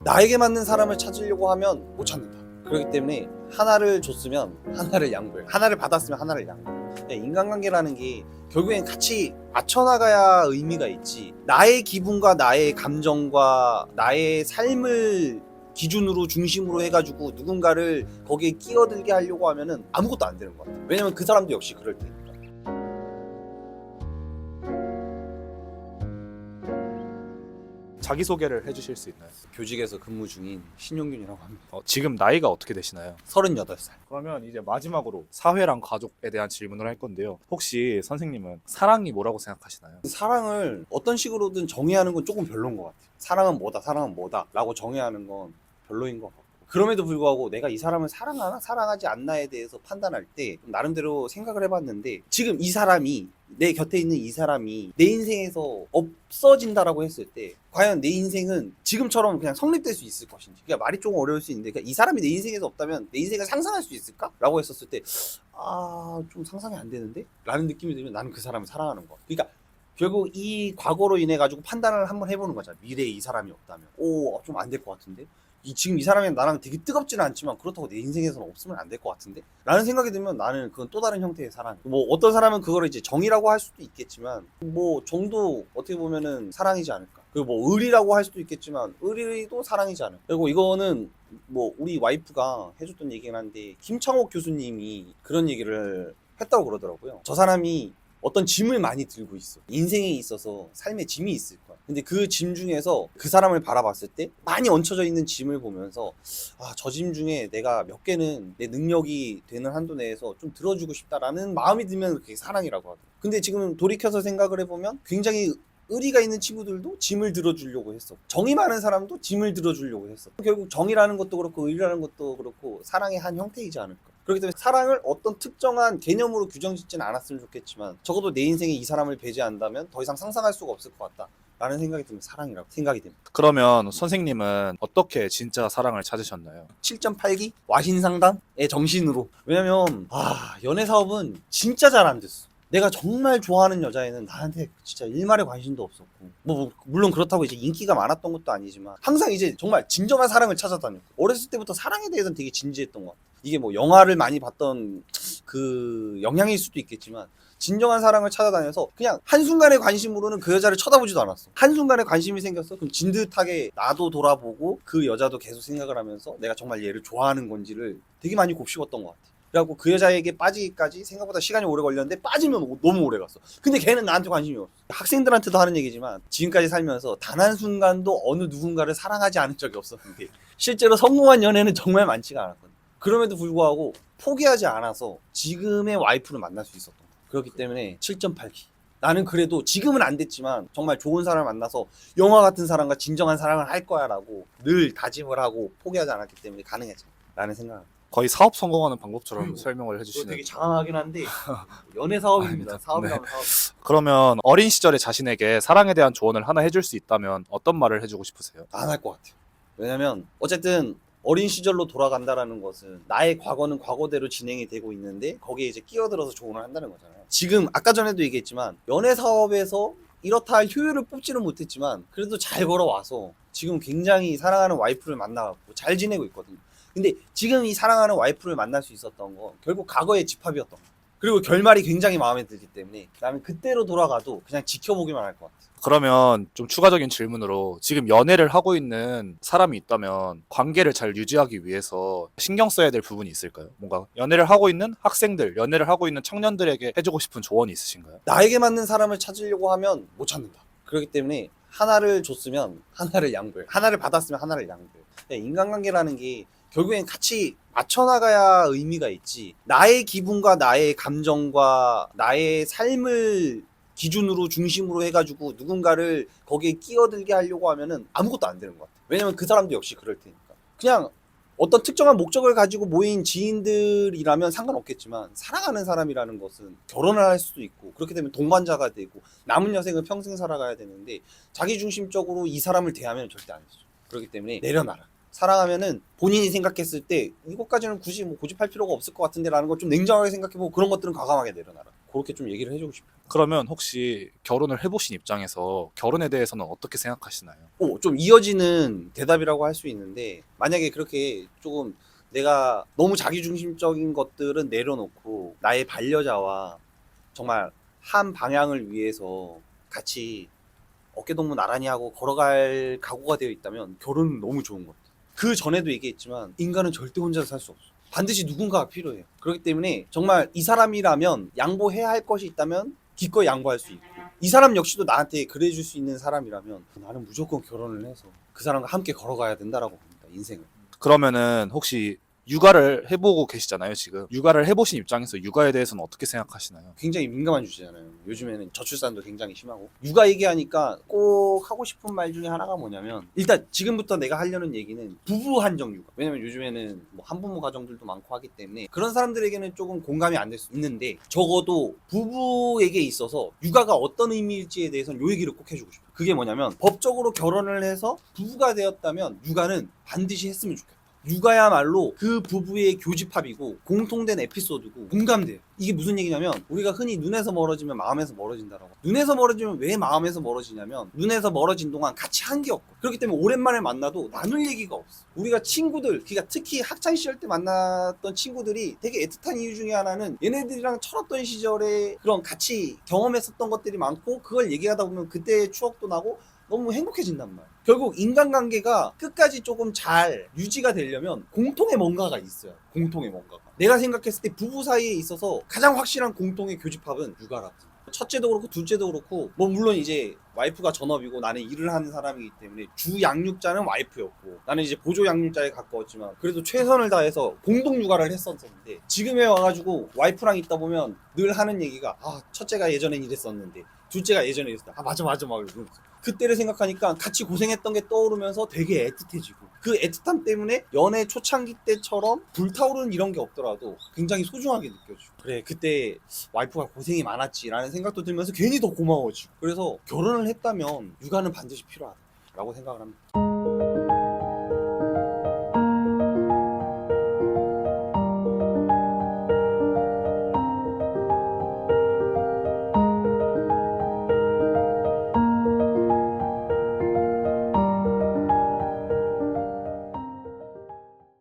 나에게 맞는 사람을 찾으려고 하면 못 찾는다. 그렇기 때문에 하나를 줬으면 하나를 양보해. 하나를 받았으면 하나를 양보해. 인간관계라는 게 결국엔 같이 맞춰나가야 의미가 있지. 나의 기분과 나의 감정과 나의 삶을 기준으로 중심으로 해가지고 누군가를 거기에 끼어들게 하려고 하면은 아무것도 안 되는 것 같아. 왜냐면 그 사람도 역시 그럴 테니까. 자기소개를 해주실 수 있나요? 교직에서 근무 중인 신용균이라고 합니다. 지금 나이가 어떻게 되시나요? 38살. 그러면 이제 마지막으로 사회랑 가족에 대한 질문을 할 건데요. 혹시 선생님은 사랑이 뭐라고 생각하시나요? 사랑을 어떤 식으로든 정의하는 건 조금 별로인 것 같아요. 사랑은 뭐다, 사랑은 뭐다 라고 정의하는 건 별로인 것 같고, 그럼에도 불구하고 내가 이 사람을 사랑하나 사랑하지 않나에 대해서 판단할 때 나름대로 생각을 해봤는데, 지금 이 사람이, 내 곁에 있는 이 사람이 내 인생에서 없어진다라고 했을 때 과연 내 인생은 지금처럼 그냥 성립될 수 있을 것인지. 그러니까 말이 조금 어려울 수 있는데, 그러니까 이 사람이 내 인생에서 없다면 내 인생을 상상할 수 있을까? 라고 했었을 때 좀 상상이 안 되는데? 라는 느낌이 들면 나는 그 사람을 사랑하는 거. 그러니까 결국 이 과거로 인해 가지고 판단을 한번 해보는 거잖아. 미래에 이 사람이 없다면 좀 안 될 것 같은데, 지금 이 사람이 나랑 되게 뜨겁지는 않지만 그렇다고 내 인생에서는 없으면 안 될 것 같은데 라는 생각이 들면 나는 그건 또 다른 형태의 사랑. 뭐 어떤 사람은 그거를 이제 정이라고 할 수도 있겠지만, 뭐 정도 어떻게 보면은 사랑이지 않을까. 그리고 뭐 의리라고 할 수도 있겠지만 의리도 사랑이지 않을까. 그리고 이거는 뭐 우리 와이프가 해줬던 얘기긴 한데, 김창옥 교수님이 그런 얘기를 했다고 그러더라고요. 저 사람이 어떤 짐을 많이 들고 있어. 인생에 있어서 삶에 짐이 있을 거야. 근데 그 짐 중에서 그 사람을 바라봤을 때 많이 얹혀져 있는 짐을 보면서 저 짐 중에 내가 몇 개는 내 능력이 되는 한도 내에서 좀 들어주고 싶다라는 마음이 들면 그게 사랑이라고 하더라고요. 근데 지금 돌이켜서 생각을 해보면 굉장히 의리가 있는 친구들도 짐을 들어주려고 했어. 정이 많은 사람도 짐을 들어주려고 했어. 결국 정이라는 것도 그렇고 의리라는 것도 그렇고 사랑의 한 형태이지 않을까. 그렇기 때문에 사랑을 어떤 특정한 개념으로 규정짓지는 않았으면 좋겠지만, 적어도 내 인생에 이 사람을 배제한다면 더 이상 상상할 수가 없을 것 같다 라는 생각이 들면 사랑이라고 생각이 됩니다. 그러면 선생님은 어떻게 진짜 사랑을 찾으셨나요? 7.8기 와신상담의 정신으로. 왜냐면 연애 사업은 진짜 잘 안 됐어. 내가 정말 좋아하는 여자애는 나한테 진짜 일말의 관심도 없었고, 뭐 물론 그렇다고 이제 인기가 많았던 것도 아니지만 항상 이제 정말 진정한 사랑을 찾아다녔고, 어렸을 때부터 사랑에 대해서는 되게 진지했던 것 같아. 이게 뭐 영화를 많이 봤던 그 영향일 수도 있겠지만, 진정한 사랑을 찾아다녀서 그냥 한순간의 관심으로는 그 여자를 쳐다보지도 않았어. 한순간에 관심이 생겼어? 그럼 진듯하게 나도 돌아보고 그 여자도 계속 생각을 하면서 내가 정말 얘를 좋아하는 건지를 되게 많이 곱씹었던 것 같아. 그래갖고 그 여자에게 빠지기까지 생각보다 시간이 오래 걸렸는데, 빠지면 너무 오래 갔어. 근데 걔는 나한테 관심이 없어. 학생들한테도 하는 얘기지만 지금까지 살면서 단 한순간도 어느 누군가를 사랑하지 않은 적이 없었는데, 실제로 성공한 연애는 정말 많지가 않았거든. 그럼에도 불구하고 포기하지 않아서 지금의 와이프를 만날 수 있었던 거야. 그렇기 때문에 7.8기. 나는 그래도 지금은 안 됐지만 정말 좋은 사람을 만나서 영화 같은 사람과 진정한 사랑을 할 거야 라고 늘 다짐을 하고 포기하지 않았기 때문에 가능했잖아 라는 생각을. 거의 사업 성공하는 방법처럼 설명을 해주시네요. 되게 장황하긴 한데 연애 사업입니다. 사업이라면 네. 사업. 그러면 어린 시절에 자신에게 사랑에 대한 조언을 하나 해줄 수 있다면 어떤 말을 해주고 싶으세요? 안 할 것 같아요. 왜냐면 어쨌든 어린 시절로 돌아간다라는 것은 나의 과거는 과거대로 진행이 되고 있는데 거기에 이제 끼어들어서 조언을 한다는 거잖아요. 지금 아까 전에도 얘기했지만 연애 사업에서 이렇다 할 효율을 뽑지는 못했지만 그래도 잘 걸어와서 지금 굉장히 사랑하는 와이프를 만나갖고 잘 지내고 있거든요. 근데 지금 이 사랑하는 와이프를 만날 수 있었던 건 결국 과거의 집합이었던 거예요. 그리고 결말이 굉장히 마음에 들기 때문에 나는 그때로 돌아가도 그냥 지켜보기만 할 것 같아요. 그러면 좀 추가적인 질문으로, 지금 연애를 하고 있는 사람이 있다면 관계를 잘 유지하기 위해서 신경 써야 될 부분이 있을까요? 뭔가 연애를 하고 있는 학생들, 연애를 하고 있는 청년들에게 해주고 싶은 조언이 있으신가요? 나에게 맞는 사람을 찾으려고 하면 못 찾는다. 그렇기 때문에 하나를 줬으면 하나를 양보해. 하나를 받았으면 하나를 양보해. 인간관계라는 게 결국엔 같이 맞춰나가야 의미가 있지. 나의 기분과 나의 감정과 나의 삶을 기준으로 중심으로 해가지고 누군가를 거기에 끼어들게 하려고 하면은 아무것도 안 되는 것 같아. 왜냐면 그 사람도 역시 그럴 테니까. 그냥 어떤 특정한 목적을 가지고 모인 지인들이라면 상관없겠지만, 사랑하는 사람이라는 것은 결혼을 할 수도 있고 그렇게 되면 동반자가 되고 남은 여생을 평생 살아가야 되는데, 자기중심적으로 이 사람을 대하면 절대 안 되죠. 그렇기 때문에 내려놔라. 사랑하면은 본인이 생각했을 때 이것까지는 굳이 뭐 고집할 필요가 없을 것 같은데 라는 걸 좀 냉정하게 생각해보고 그런 것들은 과감하게 내려놔라. 그렇게 좀 얘기를 해주고 싶어요. 그러면 혹시 결혼을 해보신 입장에서 결혼에 대해서는 어떻게 생각하시나요? 좀 이어지는 대답이라고 할 수 있는데, 만약에 그렇게 조금 내가 너무 자기중심적인 것들은 내려놓고 나의 반려자와 정말 한 방향을 위해서 같이 어깨동무 나란히 하고 걸어갈 각오가 되어 있다면 결혼은 너무 좋은 것 같아요. 그 전에도 얘기했지만 인간은 절대 혼자 살 수 없어. 반드시 누군가가 필요해요. 그렇기 때문에 정말 이 사람이라면 양보해야 할 것이 있다면 기꺼이 양보할 수 있고, 이 사람 역시도 나한테 그래줄 수 있는 사람이라면 나는 무조건 결혼을 해서 그 사람과 함께 걸어가야 된다라고 봅니다. 인생을. 그러면은 혹시 육아를 해보고 계시잖아요, 지금. 육아를 해보신 입장에서 육아에 대해서는 어떻게 생각하시나요? 굉장히 민감한 주제잖아요. 요즘에는 저출산도 굉장히 심하고. 육아 얘기하니까 꼭 하고 싶은 말 중에 하나가 뭐냐면, 일단 지금부터 내가 하려는 얘기는 부부 한정 육아. 왜냐면 요즘에는 뭐 한부모 가정들도 많고 하기 때문에 그런 사람들에게는 조금 공감이 안 될 수 있는데, 적어도 부부에게 있어서 육아가 어떤 의미일지에 대해서는 요 얘기를 꼭 해주고 싶어요. 그게 뭐냐면, 법적으로 결혼을 해서 부부가 되었다면 육아는 반드시 했으면 좋겠다. 육아야말로 그 부부의 교집합이고 공통된 에피소드고 공감돼요. 이게 무슨 얘기냐면, 우리가 흔히 눈에서 멀어지면 마음에서 멀어진다라고. 눈에서 멀어지면 왜 마음에서 멀어지냐면, 눈에서 멀어진 동안 같이 한 게 없고, 그렇기 때문에 오랜만에 만나도 나눌 얘기가 없어. 우리가 친구들, 그러니까 특히 학창시절 때 만났던 친구들이 되게 애틋한 이유 중에 하나는 얘네들이랑 철없던 시절에 그런 같이 경험했었던 것들이 많고, 그걸 얘기하다 보면 그때의 추억도 나고 너무 행복해진단 말이야. 결국 인간관계가 끝까지 조금 잘 유지가 되려면 공통의 뭔가가 있어요. 공통의 뭔가가. 내가 생각했을 때 부부 사이에 있어서 가장 확실한 공통의 교집합은 육아라고. 첫째도 그렇고 둘째도 그렇고, 뭐 물론 이제 와이프가 전업이고 나는 일을 하는 사람이기 때문에 주 양육자는 와이프였고, 나는 이제 보조 양육자에 가까웠지만 그래도 최선을 다해서 공동 육아를 했었는데, 지금에 와가지고 와이프랑 있다 보면 늘 하는 얘기가, 첫째가 예전엔 이랬었는데 둘째가 예전에 이랬었다. 맞아 막 이러면서 그때를 생각하니까 같이 고생했던 게 떠오르면서 되게 애틋해지고, 그 애틋함 때문에 연애 초창기 때처럼 불타오르는 이런 게 없더라도 굉장히 소중하게 느껴지고, 그래 그때 와이프가 고생이 많았지라는 생각도 들면서 괜히 더 고마워지고, 그래서 결혼을 했다면 육아는 반드시 필요하다라고 생각을 합니다.